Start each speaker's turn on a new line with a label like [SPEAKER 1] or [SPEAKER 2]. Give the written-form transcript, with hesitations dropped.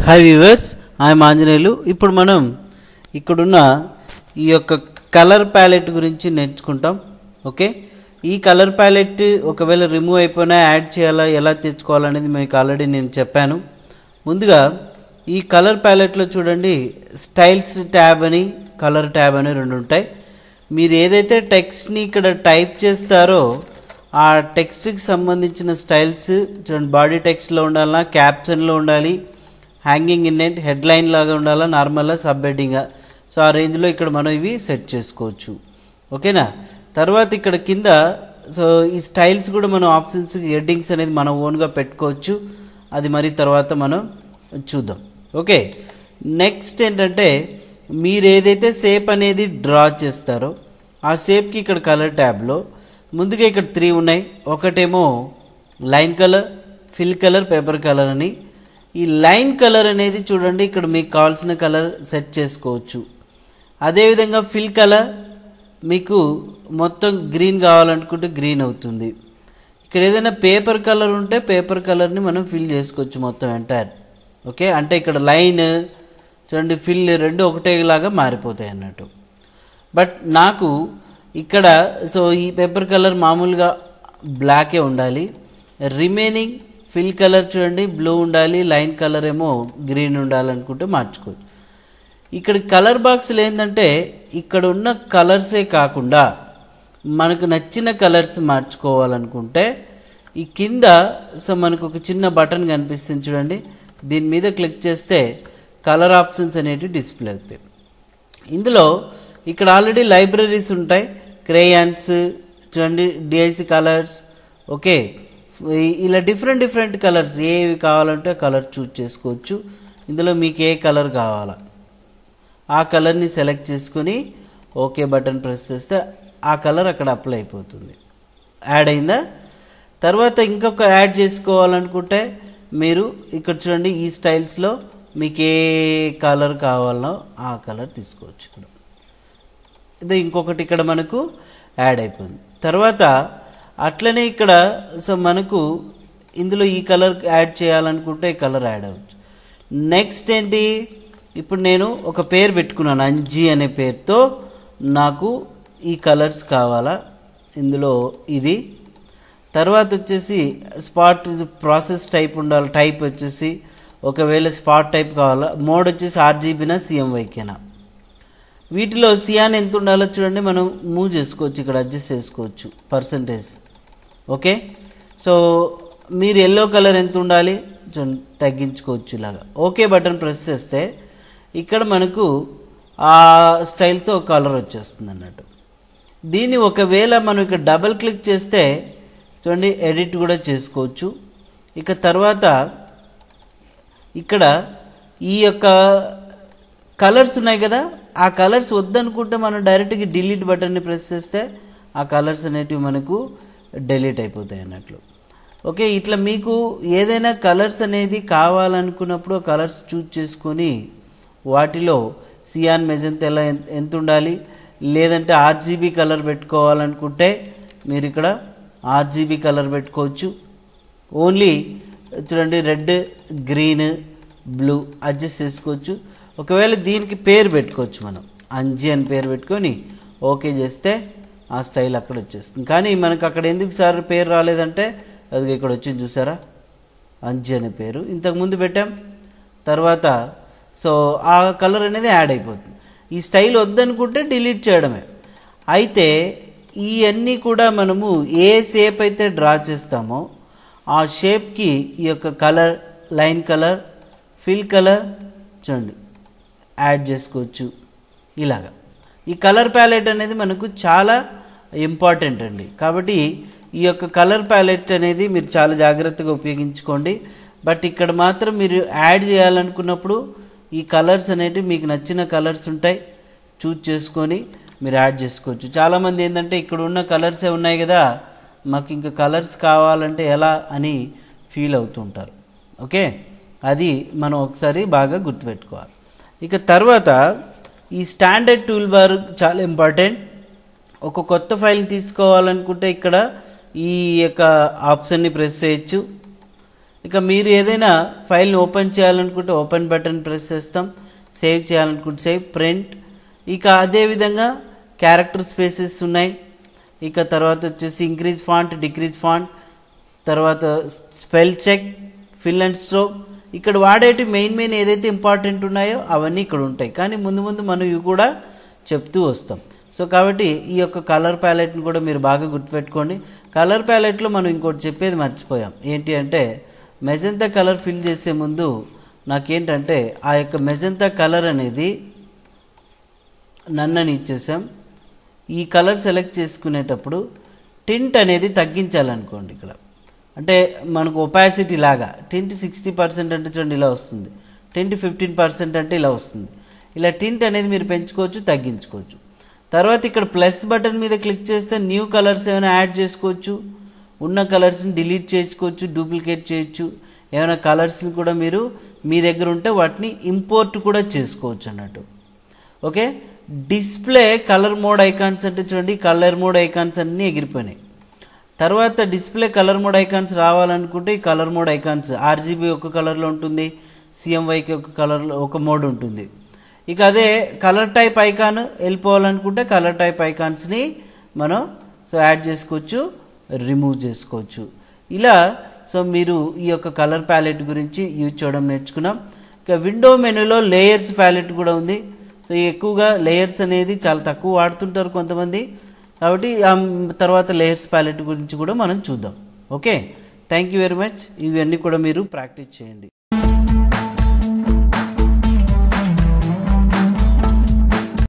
[SPEAKER 1] Hi viewers, I'm Anjaneyulu. ఇప్పుడు మనం ఇక్కడున్న ఈ యొక్క కలర్ ప్యాలెట్ గురించి నేర్చుకుంటాం. ఓకే, ఈ కలర్ ప్యాలెట్ ఒకవేళ రిమూవ్ అయిపోయినా యాడ్ చేయాలా, ఎలా తెచ్చుకోవాలనేది మీకు ఆల్రెడీ నేను చెప్పాను. ముందుగా ఈ కలర్ ప్యాలెట్లో చూడండి, స్టైల్స్ ట్యాబ్ అని కలర్ ట్యాబ్ అని రెండు ఉంటాయి. మీరు ఏదైతే టెక్స్ట్ని ఇక్కడ టైప్ చేస్తారో ఆ టెక్స్ట్కి సంబంధించిన స్టైల్స్ చూడండి, బాడీ టెక్స్ట్లో ఉండాలా, క్యాప్షన్లో ఉండాలి, హ్యాంగింగ్ ఇన్నెంట్, హెడ్లైన్ లాగా ఉండాలా, నార్మల్గా సబ్ హెడ్డింగ్. సో ఆ రేంజ్లో ఇక్కడ మనం ఇవి సెట్ చేసుకోవచ్చు. ఓకేనా. తర్వాత ఇక్కడ కింద సో ఈ స్టైల్స్ కూడా మనం ఆప్షన్స్, హెడ్డింగ్స్ అనేది మనం ఓన్గా పెట్టుకోవచ్చు. అది మరి తర్వాత మనం చూద్దాం. ఓకే, నెక్స్ట్ ఏంటంటే మీరు ఏదైతే షేప్ అనేది డ్రా చేస్తారో ఆ షేప్కి ఇక్కడ కలర్ ట్యాబ్లో ముందుగా ఇక్కడ 3 ఉన్నాయి. ఒకటేమో line colour, fill colour, paper colour అని. ఈ లైన్ కలర్ అనేది చూడండి, ఇక్కడ మీకు కావాల్సిన కలర్ సెట్ చేసుకోవచ్చు. అదేవిధంగా ఫిల్ కలర్ మీకు మొత్తం గ్రీన్ కావాలనుకుంటే గ్రీన్ అవుతుంది. ఇక్కడ ఏదైనా పేపర్ కలర్ ఉంటే పేపర్ కలర్ని మనం ఫిల్ చేసుకోవచ్చు మొత్తం ఎంటైర్. ఓకే, అంటే ఇక్కడ లైన్ చూడండి, ఫిల్ రెండు ఒకటేలాగా మారిపోతాయి అన్నట్టు. బట్ నాకు ఇక్కడ సో ఈ పేపర్ కలర్ మామూలుగా బ్లాకే ఉండాలి, రిమైనింగ్ ఫిల్ కలర్ చూడండి బ్లూ ఉండాలి, లైన్ కలర్ ఏమో గ్రీన్ ఉండాలనుకుంటే మార్చుకోవచ్చు. ఇక్కడ కలర్ బాక్స్లో ఏంటంటే ఇక్కడ ఉన్న కలర్సే కాకుండా మనకు నచ్చిన కలర్స్ మార్చుకోవాలనుకుంటే ఈ కింద సో మనకు ఒక చిన్న బటన్ కనిపిస్తుంది చూడండి, దీని మీద క్లిక్ చేస్తే కలర్ ఆప్షన్స్ అనేవి డిస్ప్లే అవుతాయి. ఇందులో ఇక్కడ ఆల్రెడీ లైబ్రరీస్ ఉంటాయి, క్రేయాన్స్ చూడండి, డిఐసి కలర్స్. ఓకే, ఇలా డిఫరెంట్ కలర్స్ ఏవి కావాలంటే కలర్ చూజ్ చేసుకోవచ్చు. ఇందులో మీకు ఏ కలర్ కావాలా ఆ కలర్ని సెలెక్ట్ చేసుకుని ఓకే బటన్ ప్రెస్ చేస్తే ఆ కలర్ అక్కడ అప్లై అయిపోతుంది. యాడ్ అయిందా? తర్వాత ఇంకొక యాడ్ చేసుకోవాలనుకుంటే మీరు ఇక్కడ చూడండి, ఈ స్టైల్స్లో మీకు ఏ కలర్ కావాలో ఆ కలర్ తీసుకోవచ్చు. ఇక్కడ ఇది ఇంకొకటి ఇక్కడ మనకు యాడ్ అయిపోయింది. తర్వాత అట్లనే ఇక్కడ సో మనకు ఇందులో ఈ కలర్ యాడ్ చేయాలనుకుంటే ఈ కలర్ యాడ్ అవ్వచ్చు. నెక్స్ట్ ఏంటి, ఇప్పుడు నేను ఒక పేరు పెట్టుకున్నాను, అంజీ అనే పేరుతో నాకు ఈ కలర్స్ కావాలా, ఇందులో ఇది. తర్వాత వచ్చేసి స్పాట్ ప్రాసెస్ టైప్ ఉండాలి, టైప్ వచ్చేసి ఒకవేళ స్పాట్ టైప్ కావాలా, మోడ్ వచ్చేసి ఆర్జీబీనా సిఎంవైకేనా. వీటిలో సియాన్ ఎంత ఉండాలో చూడండి, మనం మూవ్ చేసుకోవచ్చు, ఇక్కడ అడ్జస్ట్ చేసుకోవచ్చు పర్సంటేజ్. ఓకే, సో మీరు ఎల్లో కలర్ ఎంత ఉండాలి చూడండి, తగ్గించుకోవచ్చు ఇలాగా. ఓకే బటన్ ప్రెస్ చేస్తే ఇక్కడ మనకు ఆ స్టైల్తో ఒక కలర్ వచ్చేస్తుంది అన్నట్టు. దీన్ని ఒకవేళ మనం ఇక్కడ డబల్ క్లిక్ చేస్తే చూడండి ఎడిట్ కూడా చేసుకోవచ్చు. ఇక తర్వాత ఇక్కడ ఈ యొక్క కలర్స్ ఉన్నాయి కదా, ఆ కలర్స్ వద్దనుకుంటే మనం డైరెక్ట్గా డిలీట్ బటన్ని ప్రెస్ చేస్తే ఆ కలర్స్ అనేటివి మనకు డిలీట్ అయిపోతాయి అన్నట్లు. ఓకే, ఇట్లా మీకు ఏదైనా కలర్స్ అనేది కావాలనుకున్నప్పుడు కలర్స్ చూజ్ చేసుకొని వాటిలో సియాన్ మెజంతా ఎలా ఎంత ఉండాలి, లేదంటే ఆర్జీబీ కలర్ పెట్టుకోవాలనుకుంటే మీరు ఇక్కడ ఆర్జీబీ కలర్ పెట్టుకోవచ్చు. ఓన్లీ చూడండి రెడ్, గ్రీన్, బ్లూ అడ్జస్ట్ చేసుకోవచ్చు. ఒకవేళ దీనికి పేరు పెట్టుకోవచ్చు, మనం అంజీ అని పేరు పెట్టుకొని ఓకే చేస్తే ఆ స్టైల్ అక్కడ వచ్చేస్తుంది. కానీ మనకు అక్కడ ఎందుకు సార్ పేరు రాలేదంటే అది ఇక్కడ వచ్చింది చూసారా, అంజీ అనే పేరు ఇంతకుముందు పెట్టాం. తర్వాత సో ఆ కలర్ అనేది యాడ్ అయిపోతుంది. ఈ స్టైల్ వద్దనుకుంటే డిలీట్ చేయడమే. అయితే ఇవన్నీ కూడా మనము ఏ షేప్ అయితే డ్రా చేస్తామో ఆ షేప్కి ఈ యొక్క colour, line colour, fill colour చూడండి యాడ్ చేసుకోవచ్చు. ఇలాగా ఈ కలర్ ప్యాలెట్ అనేది మనకు చాలా ఇంపార్టెంట్ అండి. కాబట్టి ఈ యొక్క కలర్ ప్యాలెట్ అనేది మీరు చాలా జాగ్రత్తగా ఉపయోగించుకోండి. బట్ ఇక్కడ మాత్రం మీరు యాడ్ చేయాలనుకున్నప్పుడు ఈ కలర్స్ అనేటివి మీకు నచ్చిన కలర్స్ ఉంటాయి, చూజ్ చేసుకొని మీరు యాడ్ చేసుకోవచ్చు. చాలామంది ఏంటంటే ఇక్కడ ఉన్న కలర్సే ఉన్నాయి కదా, మాకు ఇంకా కలర్స్ కావాలంటే ఎలా అని ఫీల్ అవుతుంటారు. ఓకే, అది మనం ఒకసారి బాగా గుర్తుపెట్టుకోవాలి. ఇక తర్వాత ఈ స్టాండర్డ్ టూల్ బార్ చాలా ఇంపార్టెంట్. ఒక కొత్త ఫైల్ తీసుకోవాలనుకుంటే ఇక్కడ ఈ యొక్క ఆప్షన్ని ప్రెస్ చేయొచ్చు. ఇక మీరు ఏదైనా ఫైల్ని ఓపెన్ చేయాలనుకుంటే ఓపెన్ బటన్ ప్రెస్ చేస్తాం, సేవ్ చేయాలనుకుంటే సేవ్, ప్రింట్. ఇక అదేవిధంగా క్యారెక్టర్ స్పేసెస్ ఉన్నాయి. ఇక తర్వాత వచ్చేసి ఇంక్రీజ్ ఫాంట్, డిక్రీజ్ ఫాంట్, తర్వాత spell check, fill and stroke. ఇక్కడ వాడేటి మెయిన్ ఏదైతే ఇంపార్టెంట్ ఉన్నాయో అవన్నీ ఇక్కడ ఉంటాయి, కానీ ముందు మనం ఇవి కూడా చెప్తూ వస్తాం. సో కాబట్టి ఈ యొక్క కలర్ ప్యాలెట్ని కూడా మీరు బాగా గుర్తుపెట్టుకోండి. కలర్ ప్యాలెట్లో మనం ఇంకోటి చెప్పేది మర్చిపోయాం. ఏంటి అంటే మెజంతా కలర్ ఫిల్ చేసే ముందు నాకేంటంటే ఆ యొక్క మెజంతా కలర్ అనేది నన్ను ఇచ్చేసాం. ఈ కలర్ సెలెక్ట్ చేసుకునేటప్పుడు టింట్ అనేది తగ్గించాలనుకోండి. ఇక్కడ అంటే మనకు ఒపాసిటీ లాగా టింట్ 60% అంటే చూడండి ఇలా వస్తుంది, టింట్ 15% అంటే ఇలా వస్తుంది. ఇలా టింట్ అనేది మీరు పెంచుకోవచ్చు, తగ్గించుకోవచ్చు. తర్వాత ఇక్కడ ప్లస్ బటన్ మీద క్లిక్ చేస్తే న్యూ కలర్స్ ఏమైనా యాడ్ చేసుకోవచ్చు, ఉన్న కలర్స్ని డిలీట్ చేసుకోవచ్చు, డూప్లికేట్ చేయొచ్చు. ఏమైనా కలర్స్ని కూడా మీరు మీ దగ్గర ఉంటే వాటిని ఇంపోర్ట్ కూడా చేసుకోవచ్చు అన్నట్టు. Okay, display colour mode icons అంటే చూడండి కలర్ మోడ్ ఐకాన్స్ అన్నీ ఎగిరిపోయినాయి. తర్వాత డిస్ప్లే కలర్ మోడ్ ఐకాన్స్ రావాలనుకుంటే ఈ కలర్ మోడ్ ఐకాన్స్ ఆర్జీబీ ఒక కలర్లో ఉంటుంది, సిఎంవైకి ఒక కలర్లో ఒక మోడ్ ఉంటుంది. ఇక అదే కలర్ టైప్ ఐకాన్ వెళ్ళిపోవాలనుకుంటే కలర్ టైప్ ఐకాన్స్ని మనం యాడ్ చేసుకోవచ్చు, రిమూవ్ చేసుకోవచ్చు. ఇలా మీరు ఈ యొక్క కలర్ ప్యాలెట్ గురించి యూజ్ చేయడం నేర్చుకున్నాం. ఇక విండో మెనూలో లేయర్స్ ప్యాలెట్ కూడా ఉంది. ఎక్కువగా లేయర్స్ అనేది చాలా తక్కువ వాడుతుంటారు కొంతమంది, కాబట్టి తర్వాత లేయర్స్ ప్యాలెట్ గురించి కూడా మనం చూద్దాం. Okay, thank you very much. ఇవన్నీ కూడా మీరు ప్రాక్టీస్ చేయండి.